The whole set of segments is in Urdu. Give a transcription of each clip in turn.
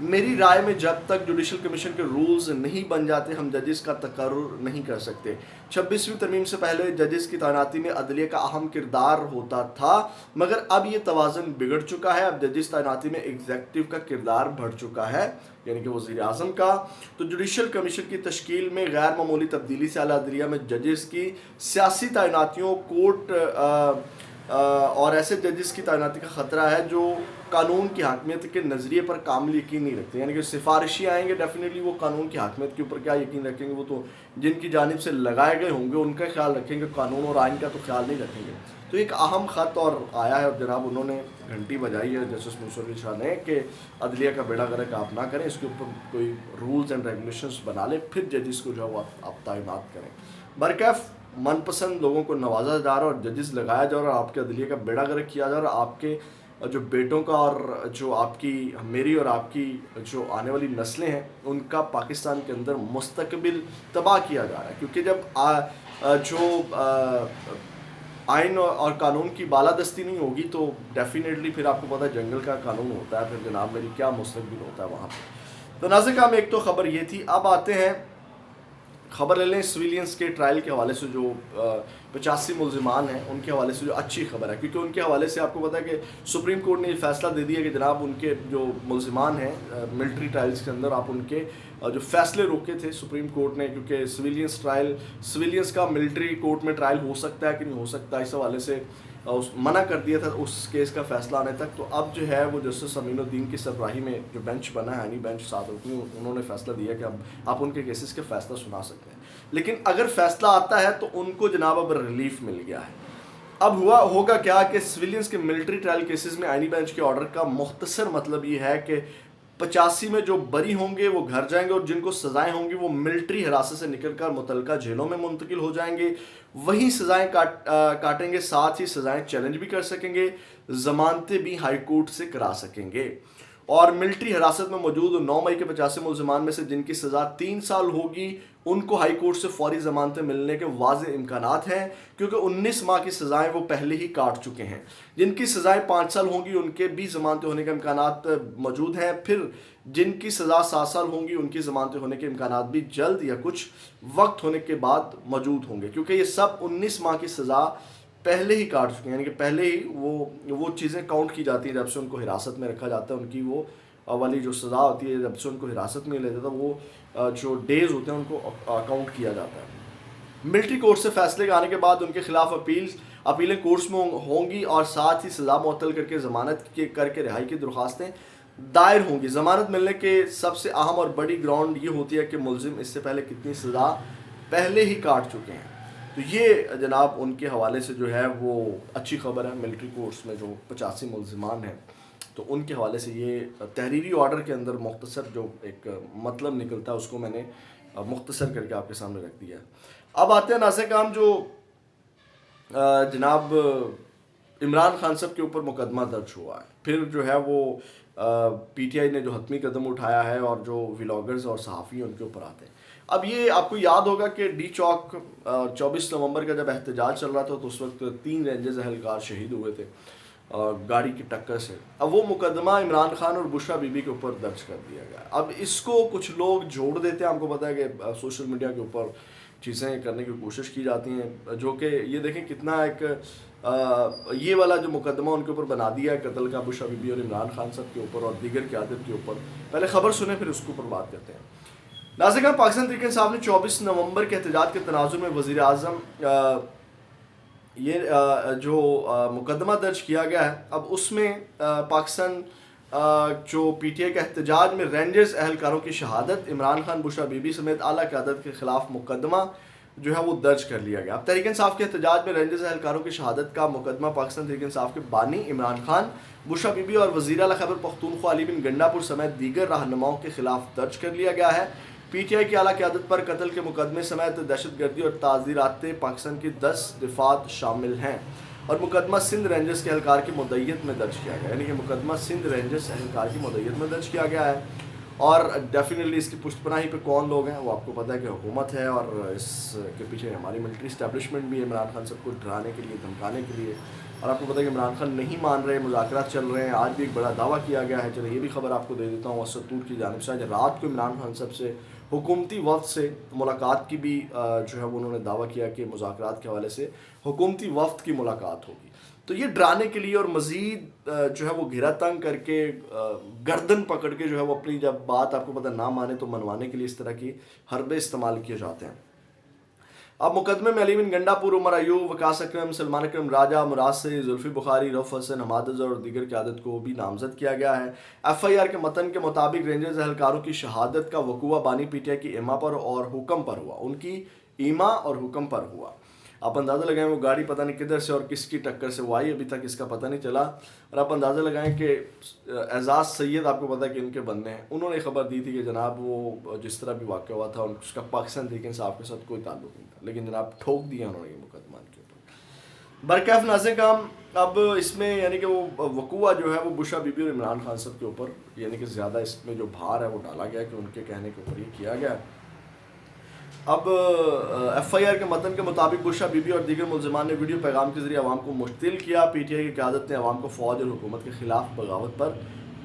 میری رائے میں جب تک جوڈیشل کمیشن کے رولز نہیں بن جاتے ہم ججز کا تقرر نہیں کر سکتے۔ 26ویں ترمیم سے پہلے ججز کی تعیناتی میں عدلیہ کا اہم کردار ہوتا تھا، مگر اب یہ توازن بگڑ چکا ہے۔ اب ججز تعیناتی میں ایگزیکٹو کا کردار بڑھ چکا ہے، یعنی کہ وزیر اعظم کا۔ تو جوڈیشل کمیشن کی تشکیل میں غیر معمولی تبدیلی سے اعلیٰ عدلیہ میں ججز کی سیاسی تعیناتیوں، کورٹ اور ایسے ججز کی تعیناتی کا خطرہ ہے جو قانون کی حاکمیت کے نظریے پر کامل یقین نہیں رکھتے، یعنی کہ سفارشی آئیں گے ڈیفینیٹلی وہ قانون کی حاکمیت کے اوپر کیا یقین رکھیں گے، وہ تو جن کی جانب سے لگائے گئے ہوں گے ان کا خیال رکھیں گے، قانون اور آئین کا تو خیال نہیں رکھیں گے۔ تو ایک اہم خط اور آیا ہے اور جناب انہوں نے گھنٹی بجائی ہے جسٹس منصور علی شاہ نے کہ عدلیہ کا بیڑا غرق آپ نہ کریں، اس کے اوپر کوئی رولز اینڈ ریگولیشنز بنا لیں، پھر ججز کو جو ہے وہ آپ تعینات کریں۔ برکیف من پسند لوگوں کو نوازا جا رہا ہے اور ججز لگایا جا رہا ہے اور آپ کے عدلیہ کا بیڑا غرق کیا جا رہا ہے، آپ کے جو بیٹوں کا اور جو آپ کی میری اور آپ کی جو آنے والی نسلیں ہیں ان کا پاکستان کے اندر مستقبل تباہ کیا جا رہا ہے، کیونکہ جب جو آئین اور قانون کی بالادستی نہیں ہوگی تو ڈیفینیٹلی پھر آپ کو پتہ ہے جنگل کا قانون ہوتا ہے، پھر جناب میری کیا مستقبل ہوتا ہے وہاں پہ۔ تو ناظرین کرام ایک تو خبر یہ تھی، اب آتے ہیں خبر لے لیں سویلینس کے ٹرائل کے حوالے سے، جو 85 ملزمان ہیں ان کے حوالے سے جو اچھی خبر ہے، کیونکہ ان کے حوالے سے آپ کو پتا ہے کہ سپریم کورٹ نے یہ فیصلہ دے دیا کہ جناب ان کے جو ملزمان ہیں ملٹری ٹرائلز کے اندر، آپ ان کے جو فیصلے روکے تھے سپریم کورٹ نے، کیونکہ سویلینس کا ملٹری کورٹ میں ٹرائل ہو سکتا ہے کہ نہیں ہو سکتا، اس حوالے سے منع کر دیا تھا اس کیس کا فیصلہ آنے تک۔ تو اب جو ہے وہ جسٹس امین الدین کی سربراہی میں جو بینچ بنا ہے، یعنی بینچ 7 رکنی، انہوں نے فیصلہ دیا کہ اب آپ ان کے کیسز کے فیصلہ سنا سکتے ہیں، لیکن اگر فیصلہ آتا ہے تو ان کو جناب اب ریلیف مل گیا ہے۔ اب ہوگا کیا کہ سویلینس کے ملٹری ٹرائل کیسز میں آئینی بینچ کے آرڈر کا مختصر مطلب یہ ہے کہ 85 میں جو بری ہوں گے وہ گھر جائیں گے اور جن کو سزائیں ہوں گی وہ ملٹری حراست سے نکل کر متعلقہ جیلوں میں منتقل ہو جائیں گے، وہیں سزائیں کاٹیں گے، ساتھ ہی سزائیں چیلنج بھی کر سکیں گے، ضمانتیں بھی ہائی کورٹ سے کرا سکیں گے۔ اور ملٹری حراست میں موجود 9 مئی کے 85 ملزمان میں سے جن کی سزا 3 سال ہوگی ان کو ہائی کورٹ سے فوری ضمانتیں ملنے کے واضح امکانات ہیں، کیونکہ 19 ماہ کی سزائیں وہ پہلے ہی کاٹ چکے ہیں۔ جن کی سزائیں 5 سال ہوں گی ان کے بھی ضمانتیں ہونے کے امکانات موجود ہیں، پھر جن کی سزا 7 سال ہوں گی ان کی ضمانتیں ہونے کے امکانات بھی جلد یا کچھ وقت ہونے کے بعد موجود ہوں گے، کیونکہ یہ سب 19 ماہ کی سزا پہلے ہی کاٹ چکے ہیں، یعنی کہ پہلے ہی وہ چیزیں کاؤنٹ کی جاتی ہیں جب سے ان کو حراست میں رکھا جاتا ہے، ان کی وہ والی جو سزا ہوتی ہے جب سے ان کو حراست میں لے جاتا ہے، وہ جو ڈیز ہوتے ہیں ان کو کاؤنٹ کیا جاتا ہے۔ ملٹری کورٹ سے فیصلے کے آنے کے بعد ان کے خلاف اپیلیں کورٹس میں ہوں گی اور ساتھ ہی سزا معطل کر کے ضمانت کر کے رہائی کی درخواستیں دائر ہوں گی۔ ضمانت ملنے کے سب سے اہم اور بڑی گراؤنڈ یہ ہوتی ہے کہ ملزم اس سے پہلے کتنی سزا پہلے ہی کاٹ چکے ہیں۔ تو یہ جناب ان کے حوالے سے جو ہے وہ اچھی خبر ہے، ملٹری کورٹس میں جو 85 ملزمان ہیں تو ان کے حوالے سے یہ تحریری آرڈر کے اندر مختصر جو ایک مطلب نکلتا ہے اس کو میں نے مختصر کر کے آپ کے سامنے رکھ دیا ہے۔ اب آتے ہیں ناظرین کرام جو جناب عمران خان صاحب کے اوپر مقدمہ درج ہوا ہے، پھر جو ہے وہ پی ٹی آئی نے جو حتمی قدم اٹھایا ہے اور جو ولاگرز اور صحافی ہیں ان کے اوپر آتے ہیں۔ اب یہ آپ کو یاد ہوگا کہ ڈی چوک 24 نومبر کا جب احتجاج چل رہا تھا تو اس وقت 3 رینجرز اہلکار شہید ہوئے تھے گاڑی کی ٹکر سے۔ اب وہ مقدمہ عمران خان اور بشرا بی بی کے اوپر درج کر دیا گیا۔ اب اس کو کچھ لوگ جوڑ دیتے ہیں، آپ کو پتہ ہے کہ سوشل میڈیا کے اوپر چیزیں کرنے کی کوشش کی جاتی ہیں، جو کہ یہ دیکھیں کتنا ایک یہ والا جو مقدمہ ان کے اوپر بنا دیا ہے قتل کا بشرا بی بی اور عمران خان صاحب کے اوپر اور دیگر قیادت کے اوپر۔ پہلے خبر سنیں پھر اس کے اوپر بات کرتے ہیں۔ ناظرین پاکستان تحریک انصاف نے 24 نومبر کے احتجاج کے تناظر میں وزیر اعظم یہ جو مقدمہ درج کیا گیا ہے، اب اس میں پاکستان جو پی ٹی آئی کے احتجاج میں رینجرز اہلکاروں کی شہادت، عمران خان بشرا بی بی سمیت اعلیٰ قیادت کے خلاف مقدمہ جو ہے وہ درج کر لیا گیا۔ اب تحریک انصاف کے احتجاج میں رینجرز اہلکاروں کی شہادت کا مقدمہ پاکستان تحریک انصاف کے بانی عمران خان، بشرا بی بی اور وزیر اعلیٰ خیبر پختونخوا علی بن گنڈا پور سمیت دیگر رہنماؤں کے خلاف درج کر لیا گیا ہے۔ پی ٹی آئی کی اعلیٰ قیادت پر قتل کے مقدمے سمیت دہشت گردی اور تعزیرات پاکستان کی 10 دفعات شامل ہیں، اور مقدمہ سندھ رینجرز کے اہلکار کی مدعیت میں درج کیا گیا، یعنی کہ مقدمہ سندھ رینجرز اہلکار کی مدعیت میں درج کیا گیا ہے۔ اور ڈیفینیٹلی اس کی پشت پناہی پہ کون لوگ ہیں وہ آپ کو پتہ ہے کہ حکومت ہے، اور اس کے پیچھے ہماری ملٹری اسٹیبلشمنٹ بھی ہے عمران خان صاحب کو ڈرانے کے لیے، دھمکانے کے لیے. اور آپ کو پتہ ہے کہ عمران خان نہیں مان رہے، مذاکرات چل رہے ہیں. آج بھی ایک بڑا دعویٰ کیا گیا ہے، چلو یہ بھی خبر آپ کو دے دیتا ہوں، اسد طور کی جانب سے آج رات کو عمران خان صاحب سے حکومتی وفد سے ملاقات کی بھی جو ہے وہ انہوں نے دعویٰ کیا کہ مذاکرات کے حوالے سے حکومتی وفد کی ملاقات ہوگی. تو یہ ڈرانے کے لیے اور مزید جو ہے وہ گھیرا تنگ کر کے گردن پکڑ کے جو ہے وہ اپنی جب بات آپ کو پتہ نہ مانے تو منوانے کے لیے اس طرح کی حربے استعمال کیے جاتے ہیں. اب مقدمے میں علی بن گنڈا پور، عمر ایوب، وقاص اکرم، سلمان اکرم راجہ، مراد سے زلفی بخاری، رؤف حسن، حماد اظہر اور دیگر قیادت کو بھی نامزد کیا گیا ہے. ایف آئی آر کے متن کے مطابق رینجرز اہلکاروں کی شہادت کا وقوع بانی پی ٹی آئی کی ایما پر اور حکم پر ہوا، ان کی ایما اور حکم پر ہوا. آپ اندازہ لگائیں وہ گاڑی پتہ نہیں کدھر سے اور کس کی ٹکر سے وہ آئی، ابھی تک اس کا پتہ نہیں چلا. اور آپ اندازہ لگائیں کہ اعزاز سید آپ کو پتہ ہے کہ ان کے بندے ہیں، انہوں نے خبر دی تھی کہ جناب وہ جس طرح بھی واقعہ ہوا تھا اس کا پاکستان تحریک انصاف کے ساتھ کوئی تعلق نہیں تھا، لیکن جناب ٹھوک دیا انہوں نے یہ مقدمہ کے اوپر. برکیف نازے کام اب اس میں یعنی کہ وہ وقوع جو ہے وہ بشرا بی بی اور عمران خان صاحب کے اوپر یعنی کہ زیادہ اس میں جو بھار ہے وہ ڈالا گیا کہ ان کے کہنے کے اوپر یہ کیا گیا. اب ایف آئی آر کے متن کے مطابق بشرا بی بی اور دیگر ملزمان نے ویڈیو پیغام کے ذریعے عوام کو مشتعل کیا. پی ٹی آئی کی قیادت نے عوام کو فوج اور حکومت کے خلاف بغاوت پر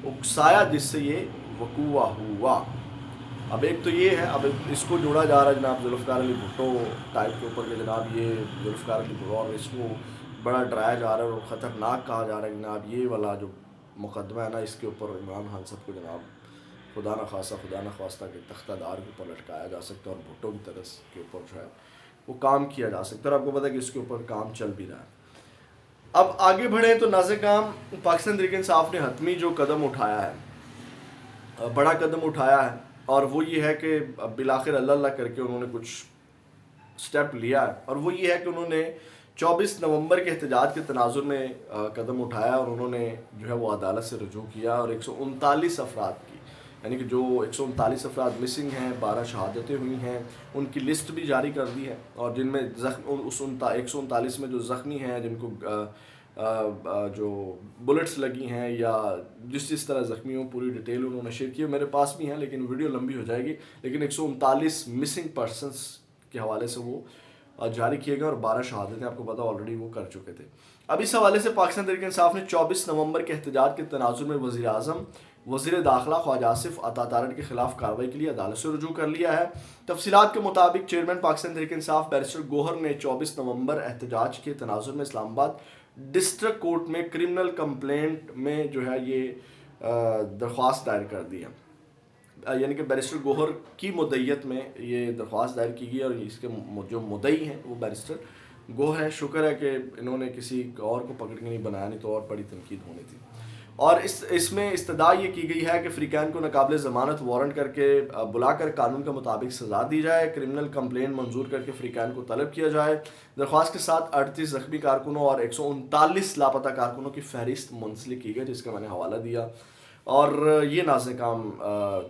اکسایا جس سے یہ وقوع ہوا. اب ایک تو یہ ہے، اب اس کو جوڑا جا رہا ہے جناب ذوالفقار علی بھٹو ٹائپ کے اوپر کہ جناب یہ ذوالفقار علی بھٹو اور اس کو بڑا ڈرایا جا رہا ہے اور خطرناک کہا جا رہا ہے جناب یہ والا جو مقدمہ ہے نا اس کے اوپر عمران خان صاحب کو جناب خدا نہ خواستہ کہ تختہ دار کے اوپر لٹکایا جا سکتا ہے اور بھٹو کی طرح کے اوپر جو ہے وہ کام کیا جا سکتا ہے. اور آپ کو پتہ ہے کہ اس کے اوپر کام چل بھی رہا ہے. اب آگے بڑھیں تو ناظر کام پاکستان تحریک انصاف نے حتمی جو قدم اٹھایا ہے، بڑا قدم اٹھایا ہے، اور وہ یہ ہے کہ بالآخر اللہ کر کے انہوں نے کچھ سٹیپ لیا ہے، اور وہ یہ ہے کہ انہوں نے 24 نومبر کے احتجاج کے تناظر میں قدم اٹھایا اور انہوں نے جو ہے وہ عدالت سے رجوع کیا اور 139 افراد کی یعنی کہ جو 139 افراد مسنگ ہیں، 12 شہادتیں ہوئی ہیں، ان کی لسٹ بھی جاری کر دی ہے. اور جن میں اس 139 میں جو زخمی ہیں، جن کو جو بلٹس لگی ہیں یا جس طرح زخمی ہوں، پوری ڈیٹیل انہوں نے شیئر کی ہے، میرے پاس بھی ہیں لیکن ویڈیو لمبی ہو جائے گی. لیکن 139 مسنگ پرسنس کے حوالے سے وہ جاری کیے گئے اور 12 شہادتیں آپ کو پتہ آلریڈی وہ کر چکے تھے. اب اس حوالے سے پاکستان تحریک انصاف نے 24 نومبر کے احتجاج کے تناظر میں وزیر اعظم، وزیر داخلہ خواجہ آصف عطا تارڑ کے خلاف کارروائی کے لیے عدالت سے رجوع کر لیا ہے. تفصیلات کے مطابق چیئرمین پاکستان تحریک انصاف بیرسٹر گوہر نے 24 نومبر احتجاج کے تناظر میں اسلام آباد ڈسٹرکٹ کورٹ میں کرمنل کمپلینٹ میں جو ہے یہ درخواست دائر کر دی ہے. یعنی کہ بیرسٹر گوہر کی مدعیت میں یہ درخواست دائر کی گئی اور اس کے جو مدعی ہیں وہ بیرسٹر گوہر ہے. شکر ہے کہ انہوں نے کسی اور کو پکڑ کے نہیں بنایا، نہیں تو اور بڑی تنقید ہونی تھی. اور اس میں استدعا یہ کی گئی ہے کہ فریقین کو ناقابل ضمانت وارنٹ کر کے بلا کر قانون کے مطابق سزا دی جائے، کرمنل کمپلین منظور کر کے فریقین کو طلب کیا جائے. درخواست کے ساتد 38 زخمی کارکنوں اور 139 لاپتہ کارکنوں کی فہرست منسلک کی گئی جس کا میں نے حوالہ دیا. اور یہ نازِ کام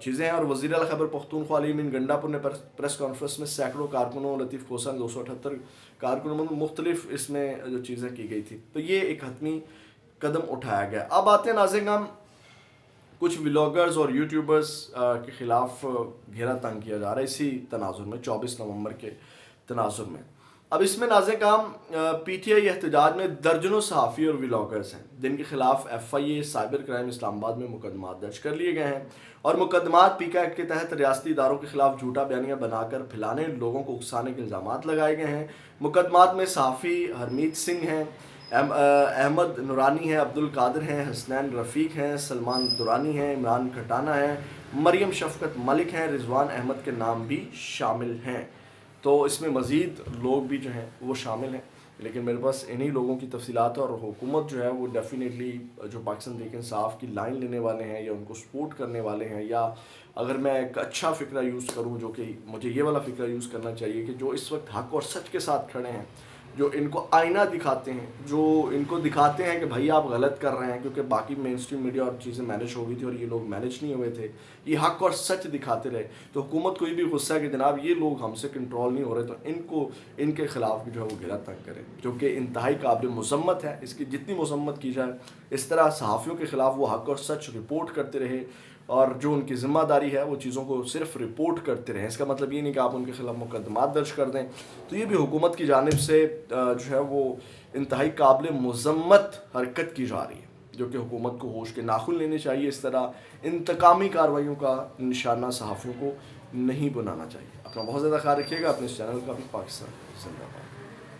چیزیں ہیں. اور وزیر اعلیٰ خیبر پختونخوا علی بن گنڈا پور نے پریس کانفرنس میں سینکڑوں کارکنوں، لطیف کوسا 278 کارکنوں مختلف اس میں جو چیزیں کی گئی تھی. تو یہ ایک حتمی قدم اٹھایا گیا. اب آتے ہیں ناظرین، ہم کچھ ولاگرز اور یوٹیوبرز کے خلاف گھیرا تنگ کیا جا رہا ہے اسی تناظر میں 24 نومبر کے تناظر میں. اب اس میں ناظرین کام پی ٹی آئی احتجاج میں درجنوں صحافی اور ولاگرز ہیں جن کے خلاف F I A cyber crime اسلام آباد میں مقدمات درج کر لیے گئے ہیں. اور مقدمات پی کے ایکٹ کے تحت ریاستی اداروں کے خلاف جھوٹا بیانیہ بنا کر پھیلانے، لوگوں کو اکسانے کے الزامات لگائے گئے ہیں. مقدمات میں صحافی ہرمیت سنگھ ہیں، احمد نورانی ہیں، عبد القادر ہیں، حسنین رفیق ہیں، سلمان دورانی ہیں، عمران کھٹانہ ہیں، مریم شفقت ملک ہیں، رضوان احمد کے نام بھی شامل ہیں. تو اس میں مزید لوگ بھی جو ہیں وہ شامل ہیں، لیکن میرے پاس انہی لوگوں کی تفصیلات اور حکومت جو ہے وہ ڈیفینیٹلی جو پاکستان تحریک انصاف کی لائن لینے والے ہیں یا ان کو سپورٹ کرنے والے ہیں، یا اگر میں ایک اچھا فکرہ یوز کروں جو کہ مجھے یہ والا فکرہ یوز کرنا چاہیے کہ جو اس وقت حق اور سچ کے ساتھ کھڑے ہیں، جو ان کو آئینہ دکھاتے ہیں، جو ان کو دکھاتے ہیں کہ بھائی آپ غلط کر رہے ہیں کیونکہ باقی مین اسٹریم میڈیا اور چیزیں مینج ہو گئی تھی اور یہ لوگ مینج نہیں ہوئے تھے، یہ حق اور سچ دکھاتے رہے. تو حکومت کو یہ بھی غصہ ہے کہ جناب یہ لوگ ہم سے کنٹرول نہیں ہو رہے، تو ان کے خلاف بھی جو ہے وہ گھیرا تنگ کریں، جو کہ انتہائی قابل مذمت ہے. اس کی جتنی مذمت کی جائے، اس طرح صحافیوں کے خلاف وہ حق اور سچ رپورٹ کرتے رہے اور جو ان کی ذمہ داری ہے وہ چیزوں کو صرف رپورٹ کرتے رہیں. اس کا مطلب یہ نہیں کہ آپ ان کے خلاف مقدمات درج کر دیں. تو یہ بھی حکومت کی جانب سے جو ہے وہ انتہائی قابل مذمت حرکت کی جا رہی ہے، جو کہ حکومت کو ہوش کے ناخن لینے چاہیے. اس طرح انتقامی کارروائیوں کا نشانہ صحافیوں کو نہیں بنانا چاہیے. اپنا بہت زیادہ خیال رکھیے گا. اپنے اس چینل کا بھی. پاکستان زندہ باد.